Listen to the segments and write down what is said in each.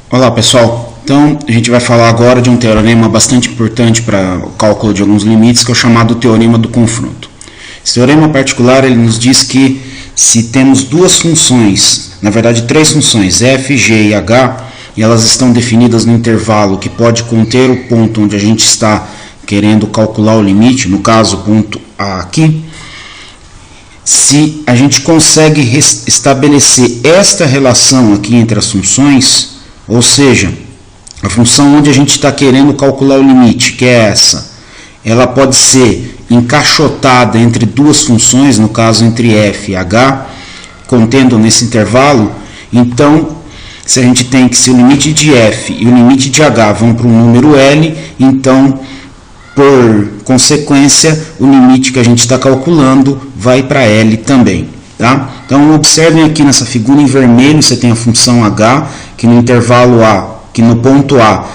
Olá pessoal, então a gente vai falar agora de um teorema bastante importante para o cálculo de alguns limites, que é o chamado teorema do confronto. Esse teorema particular ele nos diz que se temos duas funções, na verdade três funções, f, g e h, e elas estão definidas no intervalo que pode conter o ponto onde a gente está querendo calcular o limite, no caso o ponto A aqui, se a gente consegue estabelecer esta relação aqui entre as funções, ou seja, a função onde a gente está querendo calcular o limite, que é essa, ela pode ser encaixotada entre duas funções, no caso entre f e h, contendo nesse intervalo. Então, se a gente tem que se o limite de f e o limite de h vão para um número L, então, por consequência, o limite que a gente está calculando vai para L também. Tá? Então, observem aqui nessa figura em vermelho, você tem a função h, que no intervalo A, que no ponto A,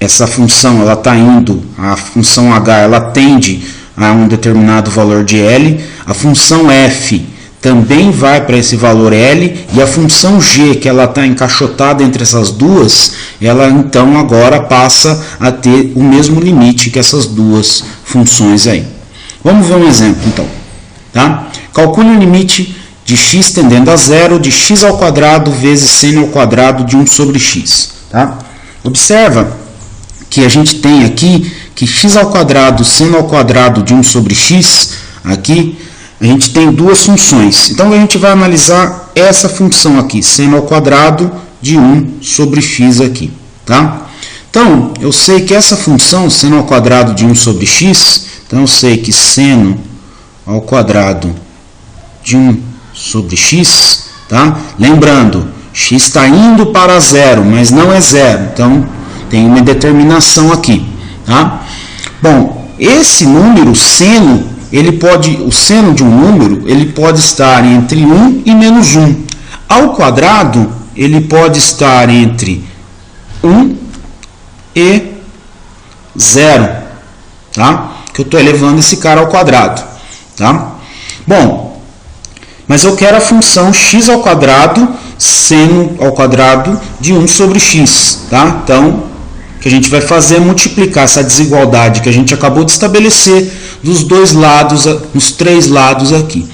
essa função ela está indo, a função h ela tende a um determinado valor de L, a função f também vai para esse valor L, e a função g, que ela está encaixotada entre essas duas, ela então agora passa a ter o mesmo limite que essas duas funções aí. Vamos ver um exemplo então. Tá? Calcule o limite de x tendendo a zero de x ao quadrado vezes seno ao quadrado de 1 sobre x. Tá? Observa que a gente tem aqui que x ao quadrado seno ao quadrado de 1 sobre x, aqui a gente tem duas funções. Então a gente vai analisar essa função aqui, seno ao quadrado de 1 sobre x aqui. Tá? Então eu sei que essa função, seno ao quadrado de 1 sobre x, então eu sei que seno ao quadrado de 1 sobre x, tá? Lembrando, x está indo para zero, mas não é zero, então tem uma determinação aqui, tá? Bom, esse número seno, o seno de um número, ele pode estar entre 1 e menos 1. Ao quadrado, ele pode estar entre 1 e 0, tá? Que eu estou elevando esse cara ao quadrado, tá? Bom, mas eu quero a função x ao quadrado seno ao quadrado de 1 sobre x. Tá? Então, o que a gente vai fazer é multiplicar essa desigualdade que a gente acabou de estabelecer dos dois lados, nos três lados aqui.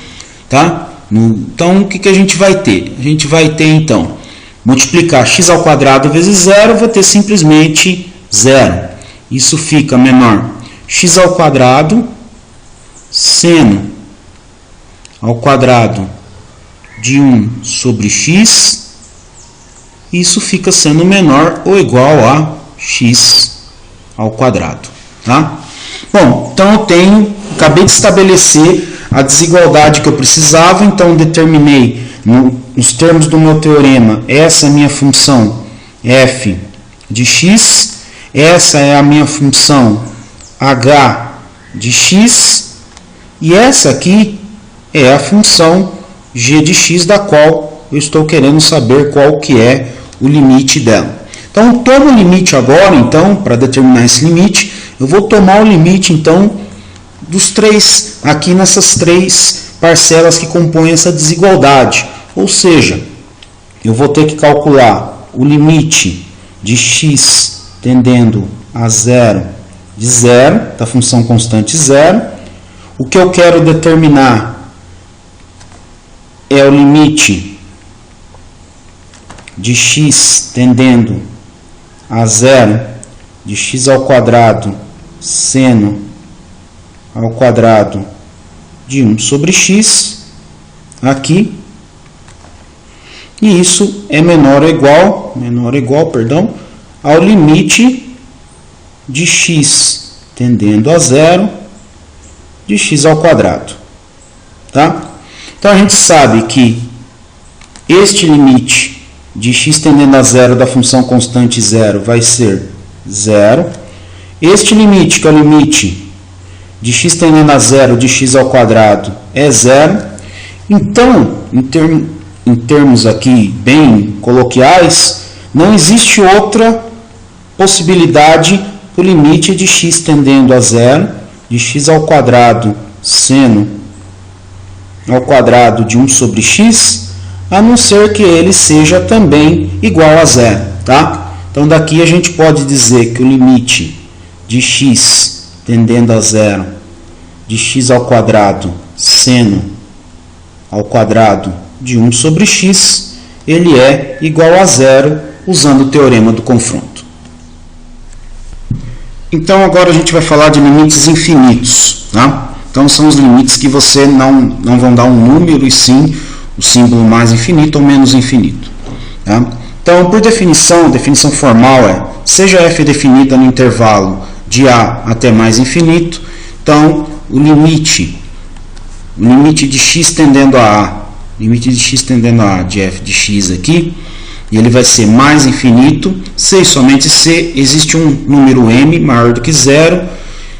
Tá? Então, o que a gente vai ter? A gente vai ter, então, multiplicar x ao quadrado vezes zero, vai ter simplesmente zero. Isso fica menor x ao quadrado seno ao quadrado de 1 sobre x, isso fica sendo menor ou igual a x ao quadrado. Tá? Bom, então eu acabei de estabelecer a desigualdade que eu precisava, então determinei nos termos do meu teorema, essa é a minha função f de x, essa é a minha função h de x, e essa aqui é a função g de x, da qual eu estou querendo saber qual que é o limite dela. Então, eu tomo o limite agora, então, para determinar esse limite, eu vou tomar o limite, então, dos três, aqui nessas três parcelas que compõem essa desigualdade. Ou seja, eu vou ter que calcular o limite de x tendendo a zero de zero, da função constante zero. O que eu quero determinar é o limite de x tendendo a zero de x ao quadrado seno ao quadrado de 1 sobre x, aqui. E isso é menor ou igual ao limite de x tendendo a zero de x ao quadrado. Tá? Então, a gente sabe que este limite de x tendendo a zero da função constante zero vai ser zero. Este limite, que é o limite de x tendendo a zero de x ao quadrado, é zero. Então, em termos aqui bem coloquiais, não existe outra possibilidade para o limite de x tendendo a zero de x ao quadrado seno ao quadrado de 1 sobre x, a não ser que ele seja também igual a zero. Tá? Então daqui a gente pode dizer que o limite de x tendendo a zero de x ao quadrado seno ao quadrado de 1 sobre x, ele é igual a zero usando o teorema do confronto. Então agora a gente vai falar de limites infinitos, tá? Então são os limites que você não vão dar um número e sim o símbolo mais infinito ou menos infinito, tá? Então, por definição, a definição formal é, seja f definida no intervalo de a até mais infinito, então o limite de x tendendo a a, limite de x tendendo a de f de x aqui, e ele vai ser mais infinito, se e somente se existe um número m maior do que zero,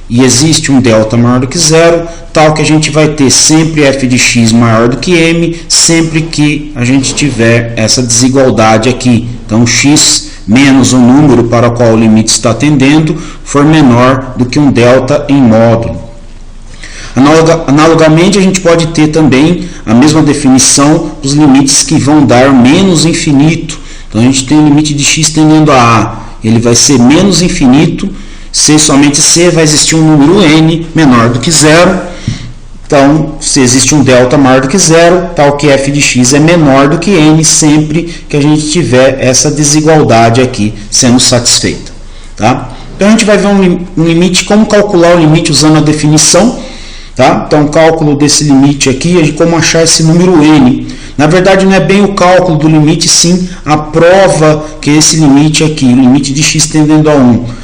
e existe um delta maior do que zero, tal que a gente vai ter sempre f de x maior do que m, sempre que a gente tiver essa desigualdade aqui. Então, x menos o número para o qual o limite está tendendo for menor do que um delta em módulo. Analogamente, a gente pode ter também a mesma definição dos limites que vão dar menos infinito. Então, a gente tem o limite de x tendendo a ele vai ser menos infinito, se somente se vai existir um número n menor do que zero. Então, se existe um delta maior do que zero, tal que f de x é menor do que n, sempre que a gente tiver essa desigualdade aqui sendo satisfeita, tá? Então, a gente vai ver um limite, como calcular o limite usando a definição, tá? Então, cálculo desse limite aqui, como achar esse número n. Na verdade, não é bem o cálculo do limite, sim a prova que esse limite aqui, o limite de x tendendo a 1,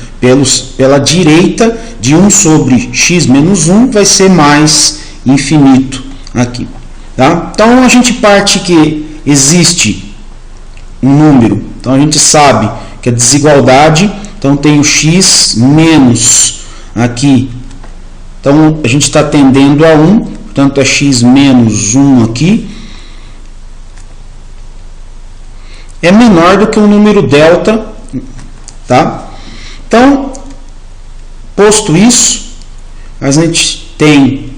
pela direita de 1 sobre x menos 1 vai ser mais infinito aqui, tá? Então a gente parte que existe um número, então a gente sabe que a desigualdade, então tem o x menos aqui, então a gente está tendendo a 1, portanto é x menos 1 aqui, é menor do que o número delta, tá? Então, posto isso, a gente tem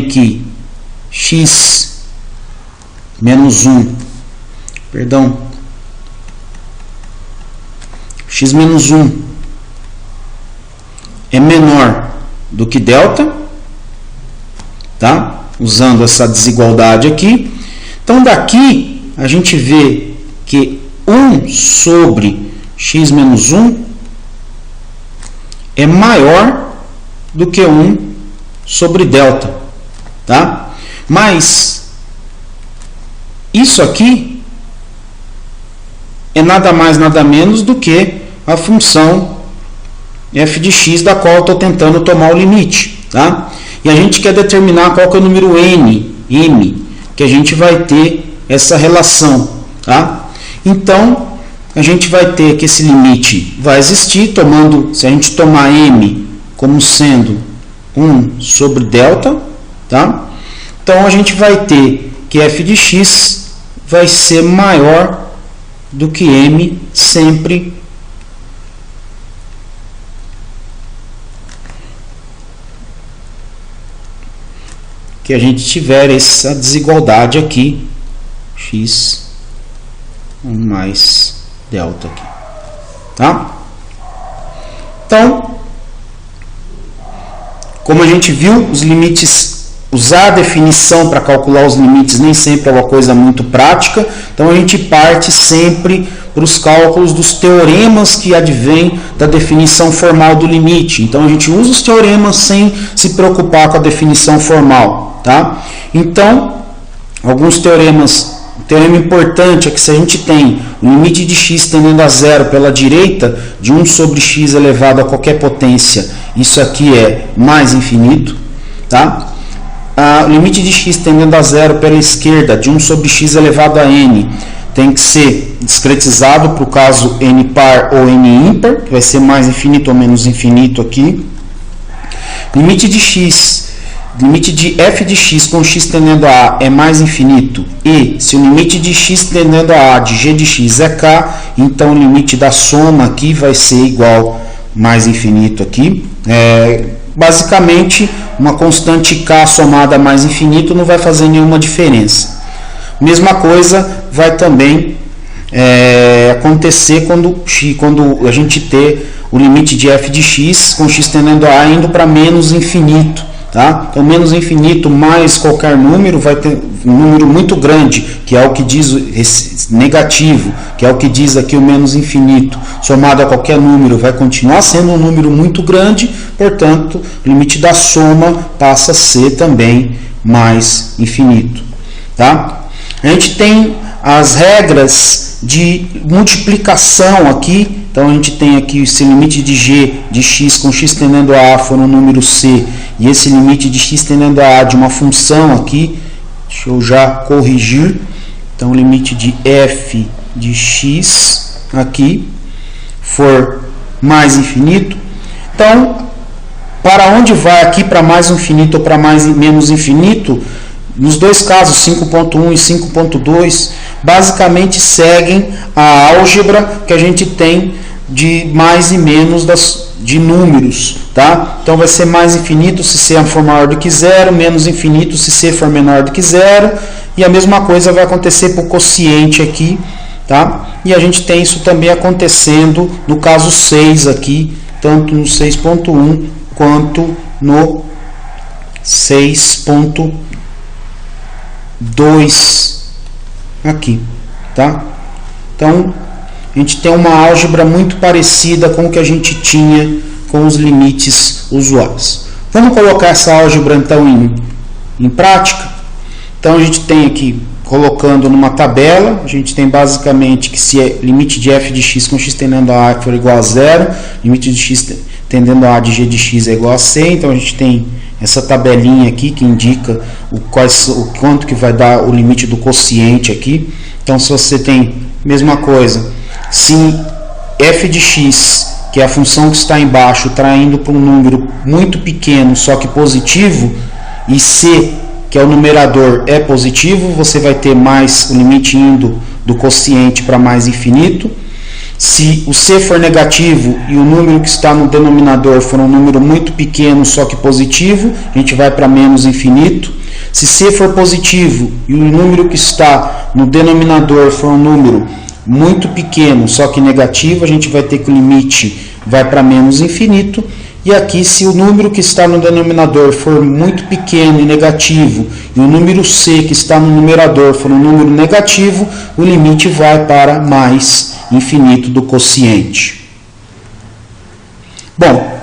que x menos 1, x menos 1 é menor do que delta, tá? Usando essa desigualdade aqui. Então, daqui a gente vê que 1 sobre x menos 1 é maior do que 1 sobre delta, tá? Mas isso aqui é nada mais, nada menos do que a função f de x da qual eu estou tentando tomar o limite, tá? E a gente quer determinar qual que é o número m, que a gente vai ter essa relação, tá? Então, a gente vai ter que esse limite vai existir, se a gente tomar m como sendo 1 sobre delta, tá? Então, a gente vai ter que f de x vai ser maior do que m sempre que a gente tiver essa desigualdade aqui, x mais delta aqui, tá? Então, como a gente viu, os limites, usar a definição para calcular os limites nem sempre é uma coisa muito prática, então a gente parte sempre para os cálculos dos teoremas que advêm da definição formal do limite. Então a gente usa os teoremas sem se preocupar com a definição formal, tá? Então, alguns teoremas. O teorema importante é que se a gente tem o limite de x tendendo a zero pela direita de 1 sobre x elevado a qualquer potência, isso aqui é mais infinito, tá? O limite de x tendendo a zero pela esquerda de 1 sobre x elevado a n tem que ser discretizado para o caso n par ou n ímpar, que vai ser mais infinito ou menos infinito aqui. Limite de f de x com x tendendo a a é mais infinito, e se o limite de x tendendo a de g de x é k, então o limite da soma aqui vai ser igual mais infinito aqui. Basicamente, uma constante k somada a mais infinito não vai fazer nenhuma diferença. Mesma coisa vai também acontecer quando a gente ter o limite de f de x com x tendendo a indo para menos infinito. Tá? Então, menos infinito mais qualquer número vai ter um número muito grande, que é o que diz negativo, que é o que diz aqui o menos infinito, somado a qualquer número, vai continuar sendo um número muito grande, portanto, o limite da soma passa a ser também mais infinito. Tá? A gente tem as regras de multiplicação aqui. Então, a gente tem aqui esse limite de g de x com x tendendo a for no número c, e esse limite de x tendendo a de uma função aqui. Deixa eu já corrigir. Então, o limite de f de x aqui for mais infinito. Então, para onde vai aqui, para mais infinito ou para menos infinito? Nos dois casos, 5.1 e 5.2, basicamente seguem a álgebra que a gente tem de mais e menos de números. Tá? Então vai ser mais infinito se C for maior do que zero, menos infinito se C for menor do que zero, e a mesma coisa vai acontecer para o quociente aqui. Tá? E a gente tem isso também acontecendo no caso 6 aqui, tanto no 6.1 quanto no 6.2 aqui, tá? Então, a gente tem uma álgebra muito parecida com o que a gente tinha com os limites usuais. Vamos colocar essa álgebra, então, em prática? Então, a gente tem aqui, colocando numa tabela, a gente tem basicamente que se é limite de f de x com x tendendo a for igual a zero, limite de x tendendo a de g de x é igual a c, então a gente tem essa tabelinha aqui que indica o quanto que vai dar o limite do quociente aqui. Então, se você tem mesma coisa, se f de x, que é a função que está embaixo, está indo para um número muito pequeno, só que positivo, e c, que é o numerador, é positivo, você vai ter mais o limite indo do quociente para mais infinito. Se o c for negativo e o número que está no denominador for um número muito pequeno, só que positivo, a gente vai para menos infinito. Se c for positivo e o número que está no denominador for um número muito pequeno, só que negativo, a gente vai ter que o limite vai para menos infinito. E aqui, se o número que está no denominador for muito pequeno e negativo, e o número c que está no numerador for um número negativo, o limite vai para mais infinito do quociente. Bom,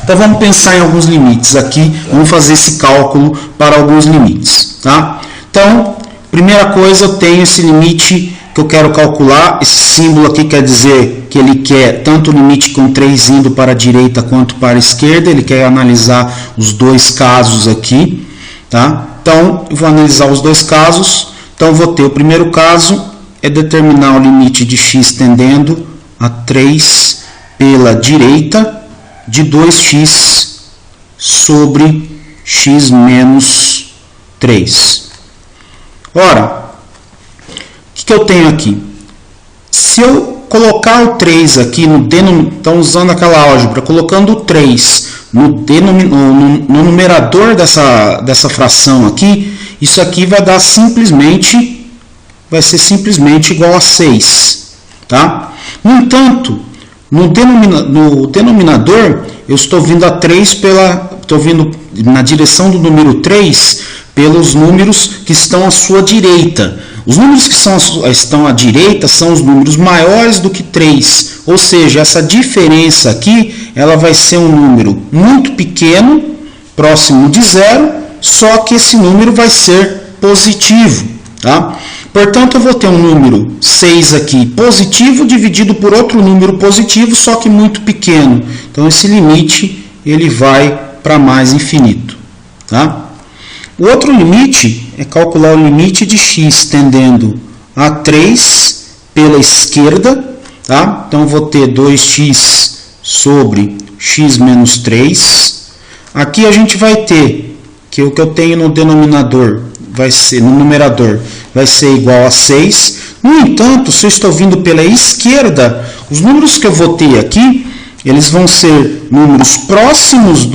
então vamos pensar em alguns limites aqui, vamos fazer esse cálculo para alguns limites. Tá? Então, primeira coisa, eu tenho esse limite que eu quero calcular. Esse símbolo aqui quer dizer que ele quer tanto o limite com 3 indo para a direita quanto para a esquerda. Ele quer analisar os dois casos aqui. Tá? Então, eu vou analisar os dois casos. Então, eu vou ter o primeiro caso, é determinar o limite de x tendendo a 3 pela direita de 2x sobre x menos 3. Ora, o que eu tenho aqui? Se eu colocar o 3 aqui no denominador, então usando aquela álgebra, colocando o 3 no numerador dessa fração aqui, isso aqui vai dar vai ser simplesmente igual a 6. Tá? No entanto, no denominador, eu estou vindo a 3 estou vindo na direção do número 3 pelos números que estão à sua direita. Os números que estão à direita são os números maiores do que 3, ou seja, essa diferença aqui ela vai ser um número muito pequeno, próximo de zero, só que esse número vai ser positivo. Tá? Portanto, eu vou ter um número 6 aqui positivo dividido por outro número positivo, só que muito pequeno. Então, esse limite ele vai para mais infinito. Tá? O outro limite é calcular o limite de x tendendo a 3 pela esquerda. Tá? Então, eu vou ter 2x sobre x menos 3. Aqui a gente vai ter que o que eu tenho no denominador vai ser, no numerador, vai ser igual a 6. No entanto, se eu estou vindo pela esquerda, os números que eu vou ter aqui, eles vão ser números próximos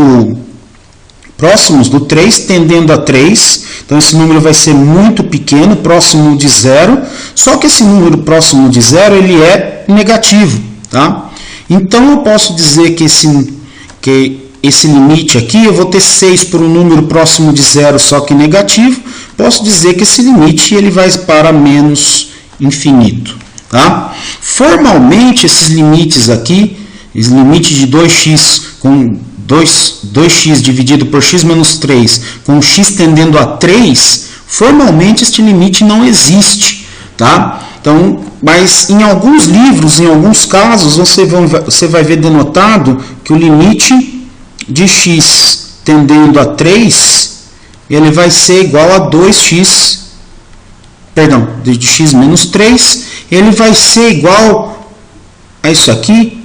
próximos do 3, tendendo a 3. Então esse número vai ser muito pequeno, próximo de zero. Só que esse número próximo de zero, ele é negativo, tá? Então eu posso dizer que esse limite aqui, eu vou ter 6 por um número próximo de zero, só que negativo. Posso dizer que esse limite ele vai para menos infinito, tá? Formalmente, esses limites aqui, esse limite de 2x com 2x dividido por x menos 3, com x tendendo a 3, formalmente este limite não existe, tá? Então, mas em alguns livros, em alguns casos, você vai ver denotado que o limite de x tendendo a 3, ele vai ser igual a 2x, perdão, de x menos 3, ele vai ser igual a isso aqui,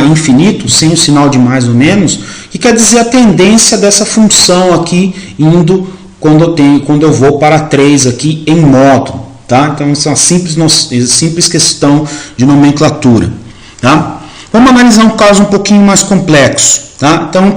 infinito, sem o sinal de mais ou menos, que quer dizer a tendência dessa função aqui indo quando eu vou para 3 aqui em módulo, tá? Então, isso é uma simples questão de nomenclatura, tá? Vamos analisar um caso um pouquinho mais complexo, tá? Então,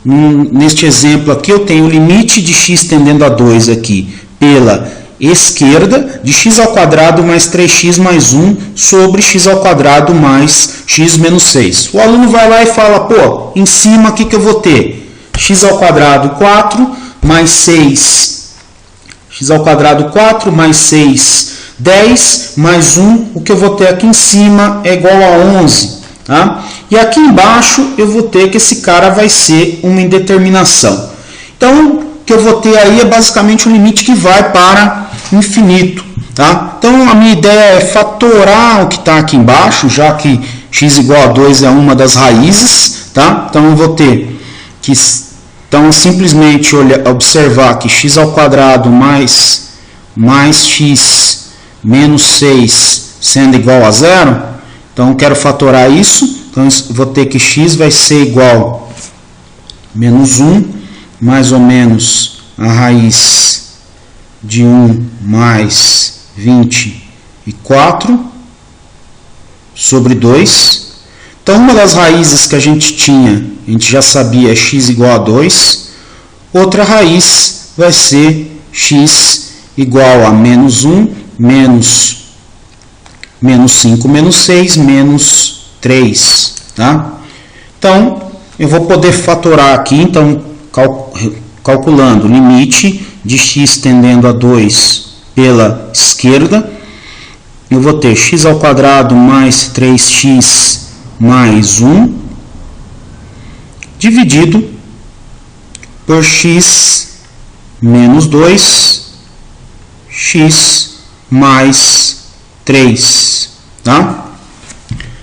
neste exemplo aqui, eu tenho o limite de x tendendo a 2 aqui pela esquerda de x ao quadrado mais 3x mais 1 sobre x ao quadrado mais x menos 6. O aluno vai lá e fala, pô, em cima aqui que eu vou ter x ao quadrado 4 mais 6, x ao quadrado 4 mais 6, 10 mais 1, o que eu vou ter aqui em cima é igual a 11. Tá? E aqui embaixo eu vou ter que esse cara vai ser uma indeterminação. Então, o que eu vou ter aí é basicamente um limite que vai para infinito. Tá? Então, a minha ideia é fatorar o que está aqui embaixo, já que x igual a 2 é uma das raízes. Tá? Então, eu vou ter que simplesmente observar que x ao quadrado mais x menos 6 sendo igual a zero. Então, eu quero fatorar isso. Então, eu vou ter que x vai ser igual a menos 1, mais ou menos a raiz de 1 mais 24 sobre 2. Então, uma das raízes que a gente tinha, a gente já sabia, é x igual a 2. Outra raiz vai ser x igual a menos 1, menos 5, menos 6, menos 3. Tá? Então, eu vou poder fatorar aqui, então, calculando o limite de x tendendo a 2 pela esquerda, eu vou ter x ao quadrado mais 3x mais 1, dividido por x menos 2, x mais 3, tá?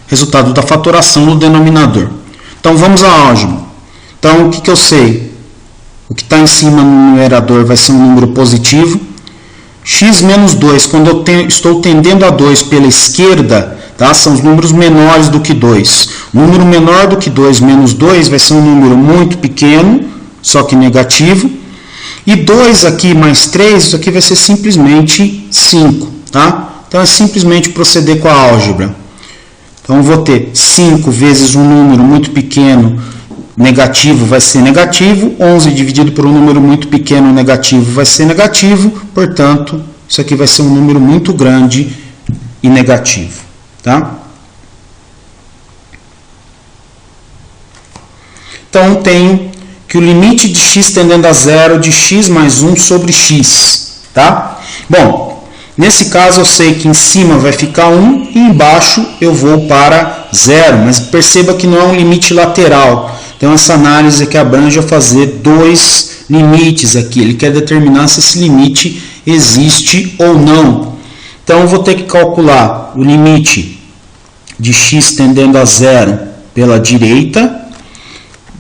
Resultado da fatoração no denominador. Então, vamos à álgebra. Então, o que eu sei? O que está em cima no numerador vai ser um número positivo. X menos 2, quando eu estou tendendo a 2 pela esquerda, tá? São os números menores do que 2. O número menor do que 2 menos 2 vai ser um número muito pequeno, só que negativo. E 2 aqui mais 3, isso aqui vai ser simplesmente 5, tá? Então, é simplesmente proceder com a álgebra. Então, eu vou ter 5 vezes um número muito pequeno, negativo vai ser negativo. 11 dividido por um número muito pequeno, negativo vai ser negativo. Portanto, isso aqui vai ser um número muito grande e negativo. Tá? Então, tenho que o limite de x tendendo a zero de x mais 1 sobre x. Tá? Bom, nesse caso, eu sei que em cima vai ficar 1 e embaixo eu vou para 0. Mas perceba que não é um limite lateral. Então, essa análise que abrange a fazer dois limites aqui. Ele quer determinar se esse limite existe ou não. Então, eu vou ter que calcular o limite de x tendendo a 0 pela direita,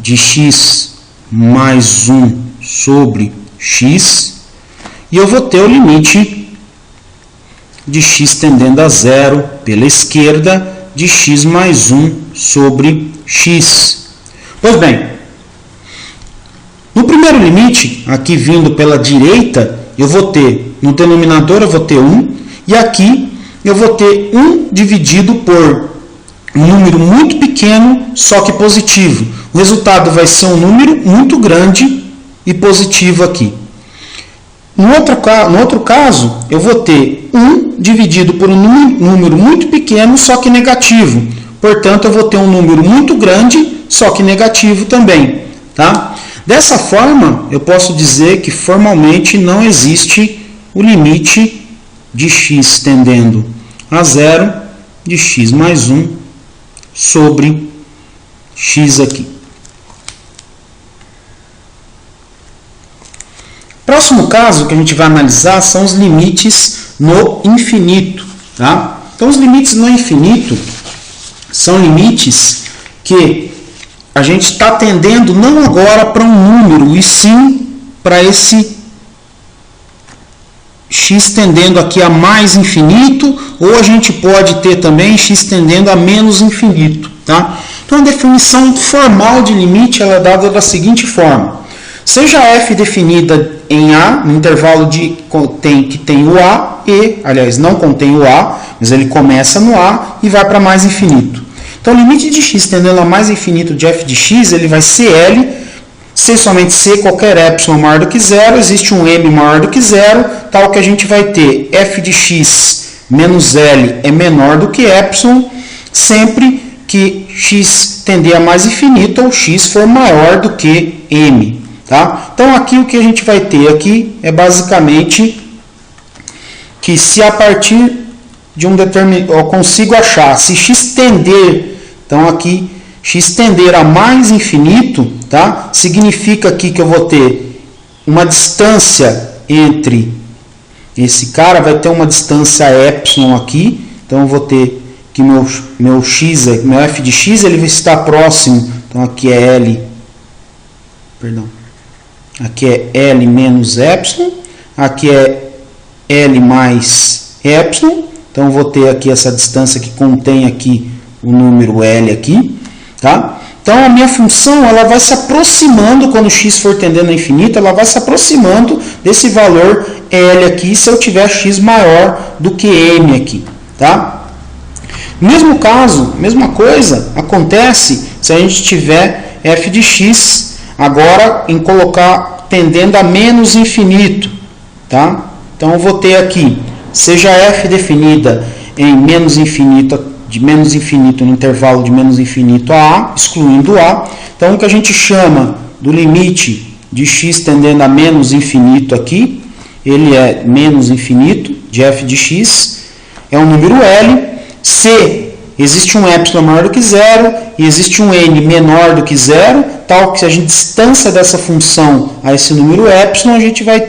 de x mais 1 sobre x, e eu vou ter o limite de x tendendo a 0 pela esquerda, de x mais 1 sobre x. Pois bem, no primeiro limite, aqui vindo pela direita, eu vou ter, no denominador eu vou ter 1, e aqui eu vou ter 1 dividido por um número muito pequeno, só que positivo. O resultado vai ser um número muito grande e positivo aqui. No outro caso, eu vou ter 1 dividido por um número muito pequeno, só que negativo. Portanto, eu vou ter um número muito grande, só que negativo também. Tá? Dessa forma, eu posso dizer que formalmente não existe o limite de x tendendo a 0 de x mais 1 sobre x aqui. Próximo caso que a gente vai analisar são os limites no infinito. Tá? Então, os limites no infinito são limites que a gente está tendendo não agora para um número, e sim para esse x tendendo aqui a mais infinito, ou a gente pode ter também x tendendo a menos infinito. Tá? Então, a definição formal de limite ela é dada da seguinte forma. Seja f definida em A, no intervalo que tem o A, e, aliás, não contém o A, mas ele começa no A e vai para mais infinito. Então, o limite de x tendendo a mais infinito de f de x, ele vai ser L, se somente C, qualquer epsilon maior do que zero, existe um M maior do que zero, tal que a gente vai ter f de x menos L é menor do que epsilon, sempre que x tender a mais infinito ou x for maior do que M. Tá? Então, aqui o que a gente vai ter aqui é basicamente que se a partir de um determinado... eu consigo achar, se x tender, então aqui, x tender a mais infinito, tá? Significa aqui que eu vou ter uma distância entre esse cara, vai ter uma distância epsilon aqui, então eu vou ter que meu x, meu f de x, ele vai estar próximo, então aqui é L, perdão. Aqui é L menos epsilon, aqui é L mais epsilon, então eu vou ter aqui essa distância que contém aqui o número L aqui, tá? Então a minha função ela vai se aproximando, quando x for tendendo a infinito, ela vai se aproximando desse valor L aqui, se eu tiver x maior do que M aqui, tá? Mesmo caso, mesma coisa acontece se a gente tiver f de x agora em colocar tendendo a menos infinito, tá? Então eu vou ter aqui, seja f definida em menos infinito, de menos infinito no intervalo de menos infinito a, excluindo a. Então o que a gente chama do limite de x tendendo a menos infinito aqui, ele é menos infinito de f de x, é um número L, se existe um epsilon maior do que zero e existe um n menor do que zero, tal que a distância dessa função a esse número epsilon, a gente vai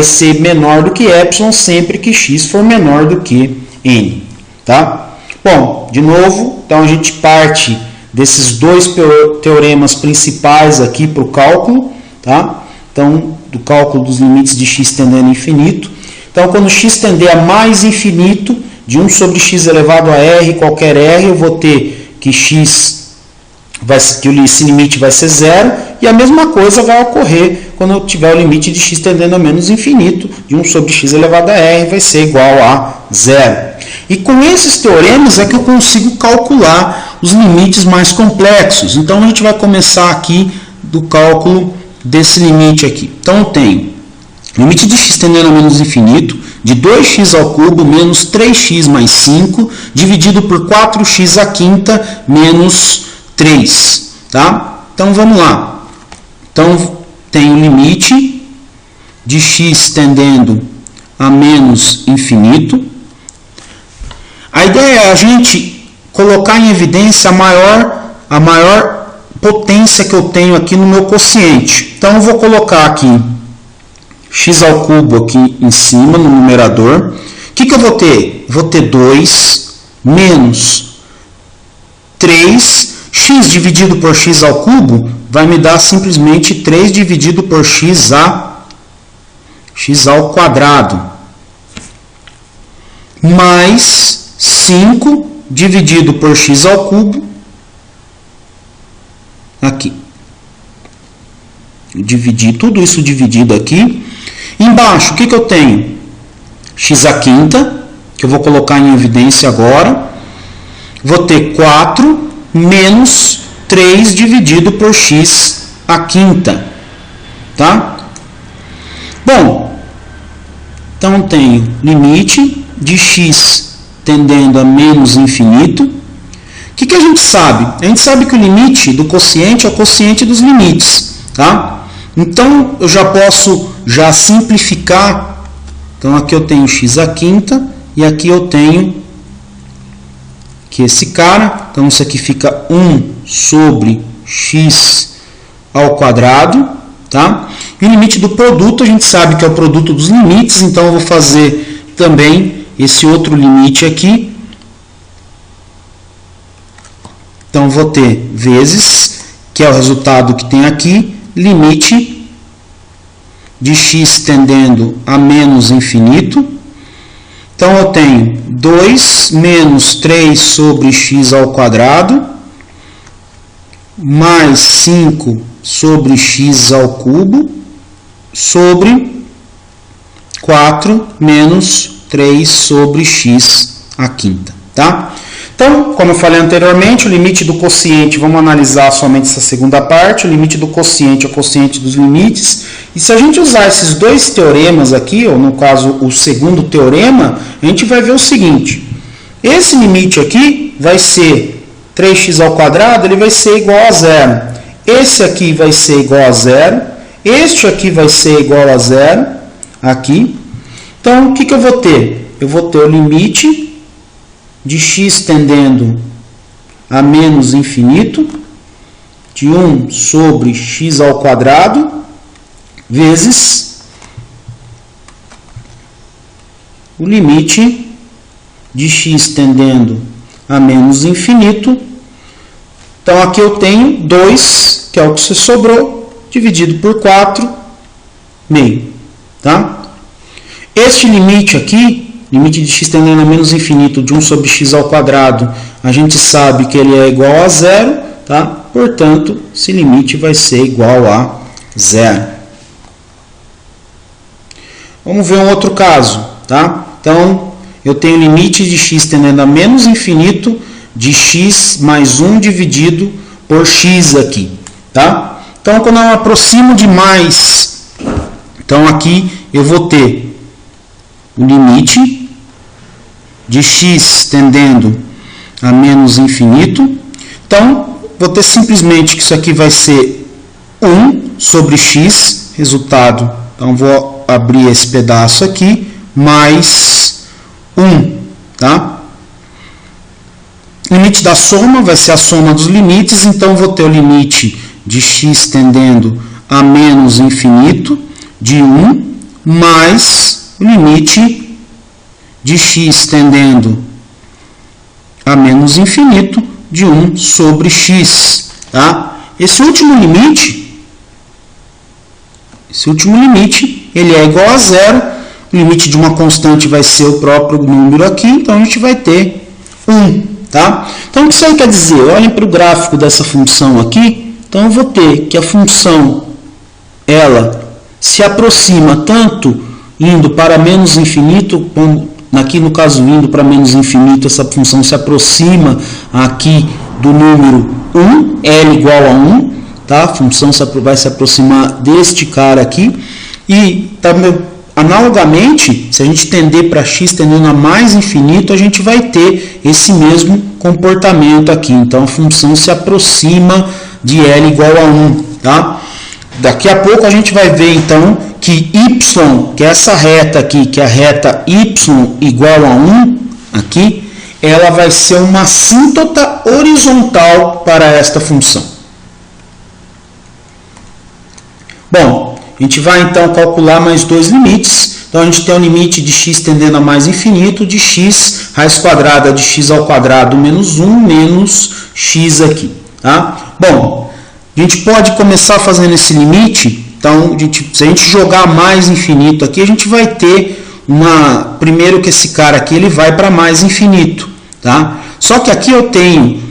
ser menor do que epsilon sempre que x for menor do que n. Tá? Bom, de novo, então a gente parte desses dois teoremas principais aqui para o cálculo, tá? Então, do cálculo dos limites de x tendendo a infinito. Então, quando x tender a mais infinito, de 1 sobre x elevado a r, qualquer r, eu vou ter que esse limite vai ser zero, e a mesma coisa vai ocorrer quando eu tiver o limite de x tendendo a menos infinito, de 1 sobre x elevado a r vai ser igual a zero. E com esses teoremas é que eu consigo calcular os limites mais complexos. Então, a gente vai começar aqui do cálculo desse limite aqui. Então, eu tenho limite de x tendendo a menos infinito, de 2x ao cubo menos 3x mais 5, dividido por 4x à quinta menos 3. Tá? Então, vamos lá. Então, tem o limite de x tendendo a menos infinito. A ideia é a gente colocar em evidência a maior potência que eu tenho aqui no meu quociente. Então, eu vou colocar aqui x ao cubo aqui em cima, no numerador. O que eu vou ter? Vou ter 2 menos 3. X dividido por x ao cubo vai me dar simplesmente 3 dividido por x ao quadrado. Mais 5 dividido por x ao cubo aqui. Dividir tudo isso dividido aqui. Embaixo, o que eu tenho? X à quinta, que eu vou colocar em evidência agora. Vou ter 4 menos 3 dividido por x à quinta. tá? Bom, então tenho limite de x tendendo a menos infinito. O que a gente sabe? A gente sabe que o limite do quociente é o quociente dos limites, tá? Então, eu já posso simplificar. Então, aqui eu tenho x à quinta e aqui eu tenho que esse cara. Então, isso aqui fica 1 sobre x ao quadrado, tá? E o limite do produto, a gente sabe que é o produto dos limites, então eu vou fazer também esse outro limite aqui. Então, vou ter vezes, que é o resultado que tem aqui, limite de x tendendo a menos infinito. Então, eu tenho 2 menos 3 sobre x ao quadrado, mais 5 sobre x ao cubo, sobre 4 menos 3 sobre x à quinta, tá? Então, como eu falei anteriormente, o limite do quociente, vamos analisar somente essa segunda parte, o limite do quociente é o quociente dos limites, e se a gente usar esses dois teoremas aqui, ou no caso o segundo teorema, a gente vai ver o seguinte: esse limite aqui vai ser 3x ao quadrado, ele vai ser igual a zero, esse aqui vai ser igual a zero, este aqui vai ser igual a zero, aqui. Então, o que eu vou ter? Eu vou ter o limite de x tendendo a menos infinito, de 1 sobre x ao quadrado, vezes o limite de x tendendo a menos infinito. Então, aqui eu tenho 2, que é o que sobrou, dividido por 4, meio, tá? Este limite aqui, limite de x tendendo a menos infinito de 1 sobre x ao quadrado, a gente sabe que ele é igual a zero, tá? Portanto, esse limite vai ser igual a zero. Vamos ver um outro caso, tá? Então, eu tenho limite de x tendendo a menos infinito de x mais 1 dividido por x aqui, tá? Então, quando eu aproximo de mais, então aqui eu vou ter o limite de x tendendo a menos infinito. Então, vou ter simplesmente que isso aqui vai ser 1 sobre x, resultado. Então, vou abrir esse pedaço aqui, mais 1, tá? Limite da soma vai ser a soma dos limites, então vou ter o limite de x tendendo a menos infinito, de 1, mais o limite de x tendendo a menos infinito, de 1 sobre x, tá? Esse último limite, ele é igual a zero. O limite de uma constante vai ser o próprio número aqui, então a gente vai ter 1, tá? Então, o que isso aí quer dizer? Olhem para o gráfico dessa função aqui. Então, eu vou ter que a função, ela se aproxima tanto indo para menos infinito, aqui no caso indo para menos infinito, essa função se aproxima aqui do número 1, L igual a 1, tá? A função vai se aproximar deste cara aqui, e também, analogamente, se a gente tender para x tendendo a mais infinito, a gente vai ter esse mesmo comportamento aqui. Então, a função se aproxima de L igual a 1, tá? Daqui a pouco a gente vai ver, então, que y, que é essa reta aqui, que é a reta y igual a 1, aqui, ela vai ser uma assíntota horizontal para esta função. Bom, a gente vai, então, calcular mais dois limites. Então, a gente tem o limite de x tendendo a mais infinito, de x raiz quadrada de x ao quadrado menos 1, menos x aqui, tá? Bom, a gente pode começar fazendo esse limite. Então, se a gente jogar mais infinito aqui, a gente vai ter primeiro que esse cara aqui, ele vai para mais infinito, tá? Só que aqui eu tenho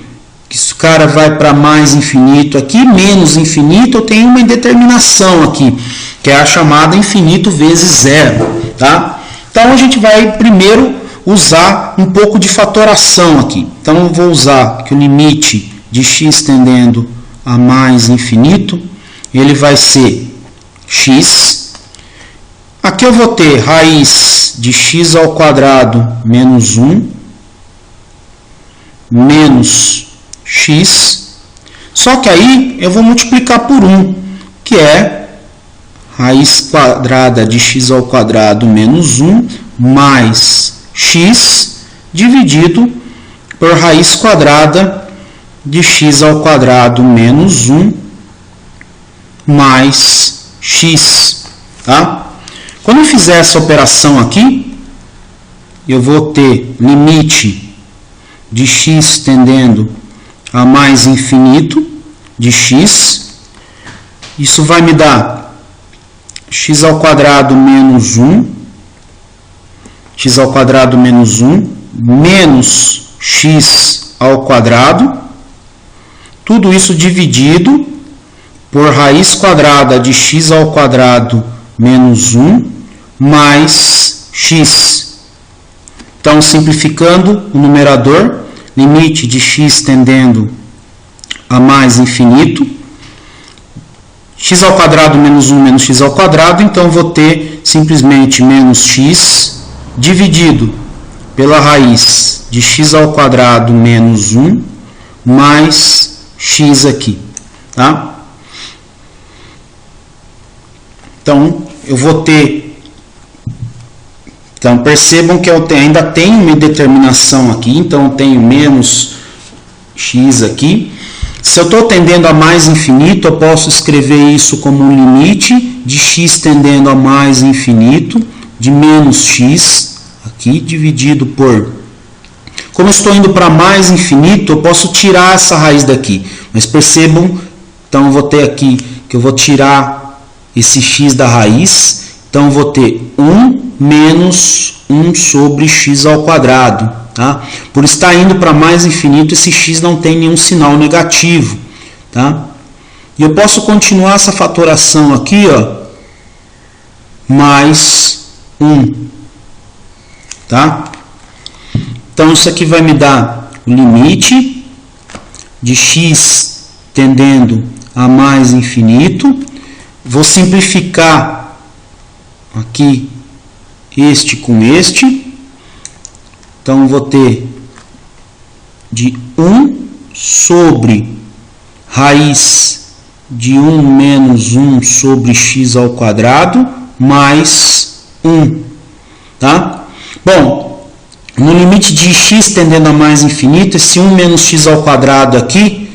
que esse cara vai para mais infinito aqui, menos infinito, eu tenho uma indeterminação aqui, que é a chamada infinito vezes zero, tá? Então, a gente vai primeiro usar um pouco de fatoração aqui. Então, eu vou usar que o limite de x tendendo a mais infinito, ele vai ser x. Aqui eu vou ter raiz de x ao quadrado menos 1 menos x. Só que aí eu vou multiplicar por 1, que é raiz quadrada de x ao quadrado menos 1 mais x dividido por raiz quadrada de x ao quadrado menos 1 mais x. Tá? Quando eu fizer essa operação aqui, eu vou ter limite de x tendendo a mais infinito de x. Isso vai me dar x ao quadrado menos 1, x ao quadrado menos 1, menos x ao quadrado. Tudo isso dividido por raiz quadrada de x ao quadrado menos 1 mais x. Então, simplificando o numerador, limite de x tendendo a mais infinito, x ao quadrado menos 1 menos x ao quadrado, então vou ter simplesmente menos x dividido pela raiz de x ao quadrado menos 1 mais x aqui. Tá? Então, eu vou ter... Então, percebam que eu ainda tenho uma determinação aqui, então eu tenho menos x aqui. Se eu estou tendendo a mais infinito, eu posso escrever isso como um limite de x tendendo a mais infinito, de menos x, aqui, dividido por... Como eu estou indo para mais infinito, eu posso tirar essa raiz daqui. Mas percebam, então eu vou ter aqui, que eu vou tirar esse x da raiz. Então, eu vou ter 1 menos 1 sobre x ao quadrado. Tá? Por estar indo para mais infinito, esse x não tem nenhum sinal negativo. Tá? E eu posso continuar essa fatoração aqui, ó, mais 1. Tá? Então, isso aqui vai me dar o limite de x tendendo a mais infinito. Vou simplificar aqui este com este. Então, vou ter de 1 sobre raiz de 1 menos 1 sobre x ao quadrado mais 1. Tá? Bom, no limite de x tendendo a mais infinito, esse 1 menos x ao quadrado aqui,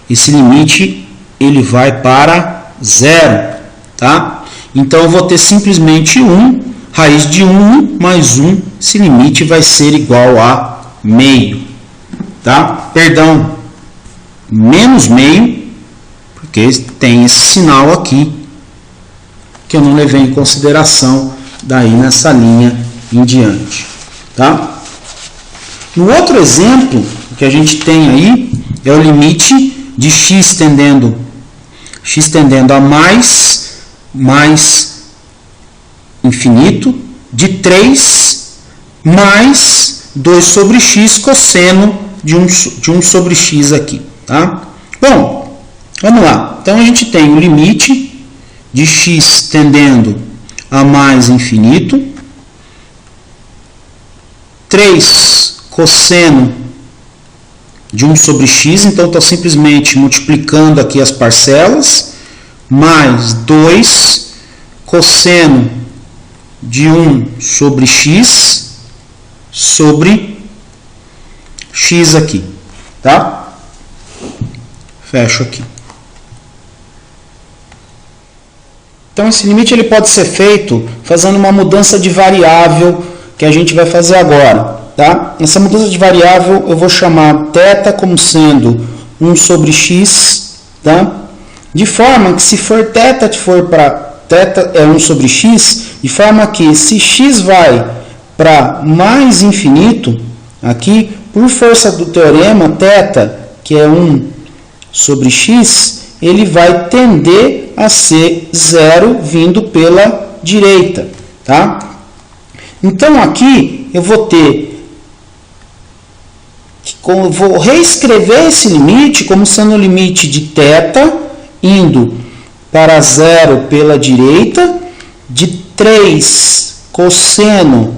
esse limite ele vai para 0. Tá? Então, eu vou ter simplesmente 1, raiz de 1 mais 1, esse limite vai ser igual a meio. Tá? Perdão, menos meio, porque tem esse sinal aqui, que eu não levei em consideração daí nessa linha em diante. Tá? No outro exemplo que a gente tem aí, é o limite de x tendendo a mais infinito de 3 mais 2 sobre x cosseno de 1 sobre x aqui. Tá? Bom, vamos lá. Então, a gente tem o limite de x tendendo a mais infinito, 3 cosseno de 1 sobre x, então estou simplesmente multiplicando aqui as parcelas, mais 2 cosseno de 1 sobre x sobre x aqui, tá? Fecho aqui. Então, esse limite ele pode ser feito fazendo uma mudança de variável que a gente vai fazer agora, tá? Essa mudança de variável eu vou chamar θ como sendo 1 sobre x, tá? De forma que se for θ for para θ é 1 sobre x, de forma que se x vai para mais infinito, aqui, por força do teorema, θ, que é 1 sobre x, ele vai tender a ser 0 vindo pela direita. Tá? Então, aqui eu vou ter, vou reescrever esse limite como sendo o limite de θ indo para 0 pela direita, de 3 cosseno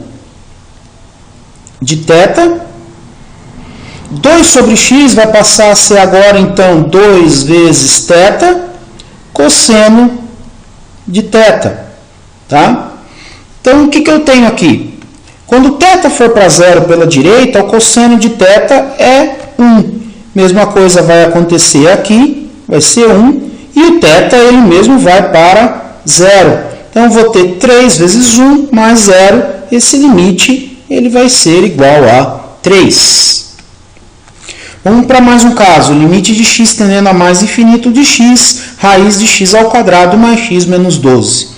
de θ. 2 sobre x vai passar a ser agora, então, 2 vezes θ, cosseno de θ. Tá? Então, o que eu tenho aqui? Quando θ for para 0 pela direita, o cosseno de θ é 1. Mesma coisa vai acontecer aqui, vai ser 1, e o θ ele mesmo vai para 0. Então, vou ter 3 vezes 1 mais 0, esse limite ele vai ser igual a 3. Vamos para mais um caso, limite de x tendendo a mais infinito de x, raiz de x ao quadrado mais x menos 12.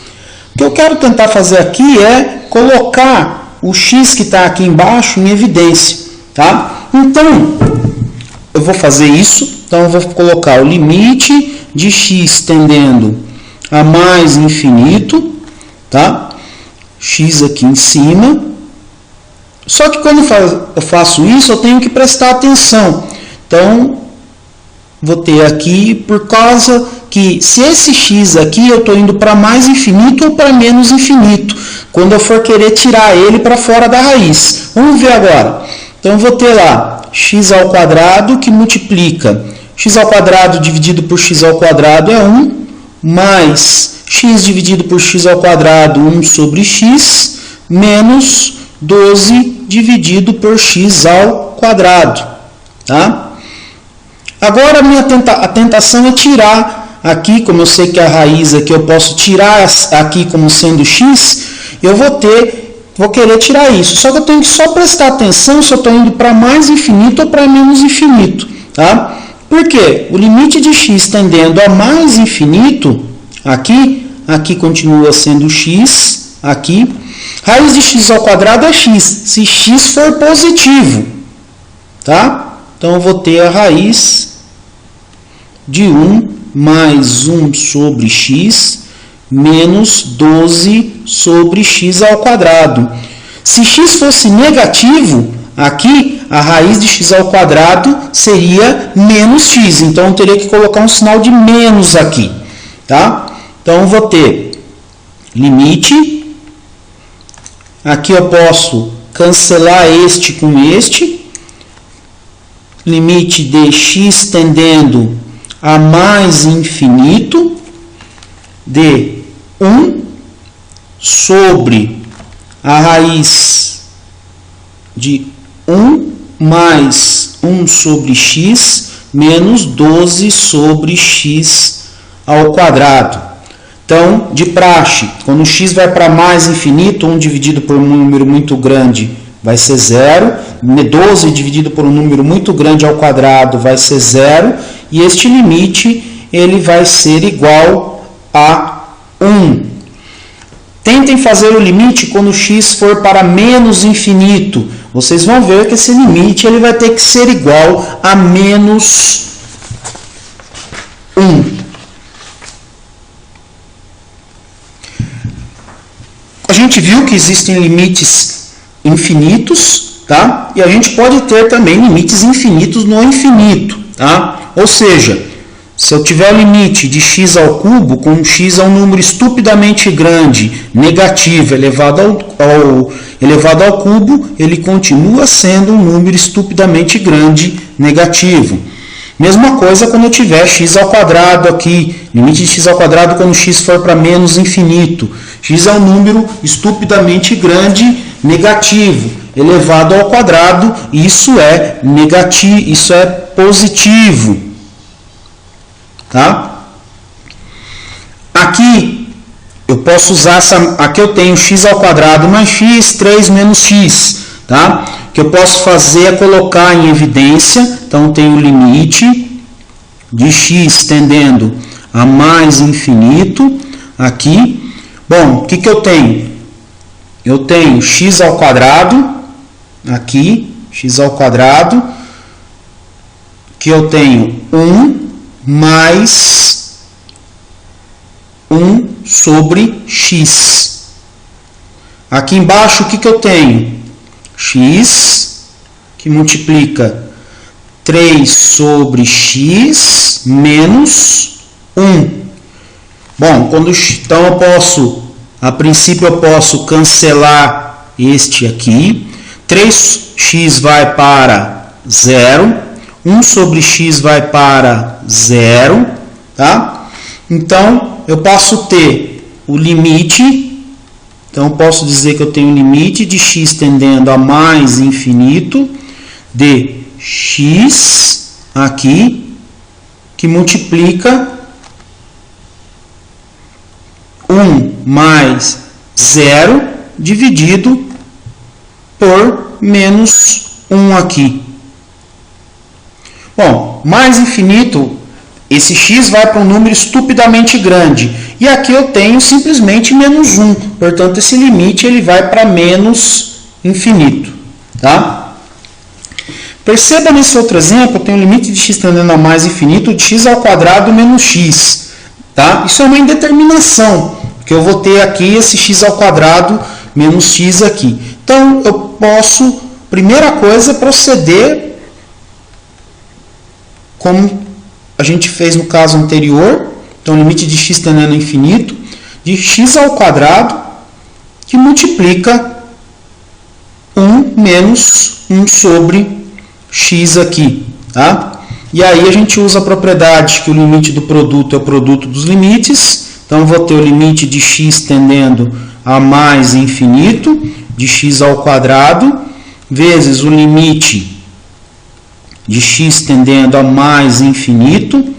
O que eu quero tentar fazer aqui é colocar o x que está aqui embaixo em evidência. Tá? Então, eu vou fazer isso. Então, eu vou colocar o limite de x tendendo a mais infinito. Tá? X aqui em cima. Só que quando eu faço isso, eu tenho que prestar atenção. Então, vou ter aqui, por causa que se esse x aqui eu estou indo para mais infinito ou para menos infinito, quando eu for querer tirar ele para fora da raiz. Vamos ver agora. Então, eu vou ter lá x ao quadrado que multiplica x ao quadrado dividido por x ao quadrado é 1, mais x dividido por x ao quadrado, 1 sobre x, menos 12 dividido por x ao quadrado. Tá? Agora, a tentação é tirar aqui, como eu sei que a raiz aqui eu posso tirar aqui como sendo x, eu vou querer tirar isso. Só que eu tenho que só prestar atenção se eu estou indo para mais infinito ou para menos infinito. Tá? Por quê? O limite de x tendendo a mais infinito, aqui continua sendo x, aqui. Raiz de x ao quadrado é x, se x for positivo. Tá? Então, eu vou ter a raiz de 1 mais 1 sobre x menos 12 sobre x ao quadrado. Se x fosse negativo, aqui a raiz de x ao quadrado seria menos x. Então, eu teria que colocar um sinal de menos aqui. Tá? Então, eu vou ter limite. Aqui eu posso cancelar este com este. Limite de x tendendo a mais infinito de 1 sobre a raiz de 1 mais 1 sobre x menos 12 sobre x ao quadrado. Então, de praxe, quando x vai para mais infinito, 1 dividido por um número muito grande vai ser 0, 12 dividido por um número muito grande ao quadrado vai ser 0, e este limite ele vai ser igual a 1. Tentem fazer o limite quando x for para menos infinito. Vocês vão ver que esse limite ele vai ter que ser igual a menos 1. A gente viu que existem limites infinitos, tá? E a gente pode ter também limites infinitos no infinito, tá? Ou seja, se eu tiver o limite de x ao cubo, com x é um número estupidamente grande, negativo, elevado ao cubo, ele continua sendo um número estupidamente grande, negativo. Mesma coisa quando eu tiver x ao quadrado aqui, limite de x ao quadrado quando x for para menos infinito. X é um número estupidamente grande, negativo, elevado ao quadrado, isso é negativo, isso é positivo. Tá? Aqui eu posso usar aqui eu tenho x ao quadrado mais x, 3 menos x, tá? O que eu posso fazer é colocar em evidência, então eu tenho o limite de x tendendo a mais infinito aqui. Bom, o que eu tenho? Eu tenho x ao quadrado, aqui, x ao quadrado, que eu tenho 1 mais 1 sobre x. Aqui embaixo, o que eu tenho? X, que multiplica 3 sobre x menos 1. Bom, então eu posso, a princípio eu posso cancelar este aqui. 3x vai para 0, 1 sobre x vai para 0, tá? Então, eu posso ter o limite, então eu posso dizer que eu tenho um limite de x tendendo a mais infinito de x aqui, que multiplica 1 mais 0 dividido por menos 1 aqui. Bom, mais infinito, esse x vai para um número estupidamente grande. E aqui eu tenho simplesmente menos 1. Portanto, esse limite ele vai para menos infinito. Tá? Perceba nesse outro exemplo, eu tenho um limite de x tendendo a mais infinito de x ao quadrado menos x. Tá? Isso é uma indeterminação, porque eu vou ter aqui esse x ao quadrado menos x aqui. Então, eu posso, primeira coisa, proceder como a gente fez no caso anterior. Então, limite de x tendendo a infinito de x ao quadrado que multiplica 1 menos 1 sobre x aqui. Tá? E aí a gente usa a propriedade que o limite do produto é o produto dos limites. Então, eu vou ter o limite de x tendendo a mais infinito de x ao quadrado vezes o limite de x tendendo a mais infinito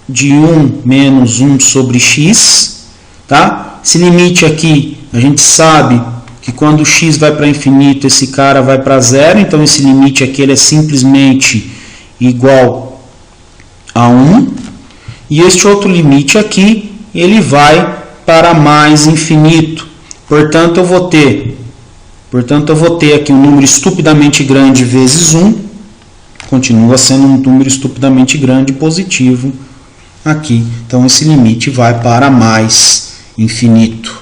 de 1 menos 1 sobre x. Tá? Esse limite aqui, a gente sabe que quando x vai para infinito, esse cara vai para zero. Então, esse limite aqui ele é simplesmente igual a 1. E este outro limite aqui, ele vai para mais infinito. Portanto, eu vou ter aqui um número estupidamente grande vezes 1. Continua sendo um número estupidamente grande positivo aqui. Então, esse limite vai para mais infinito.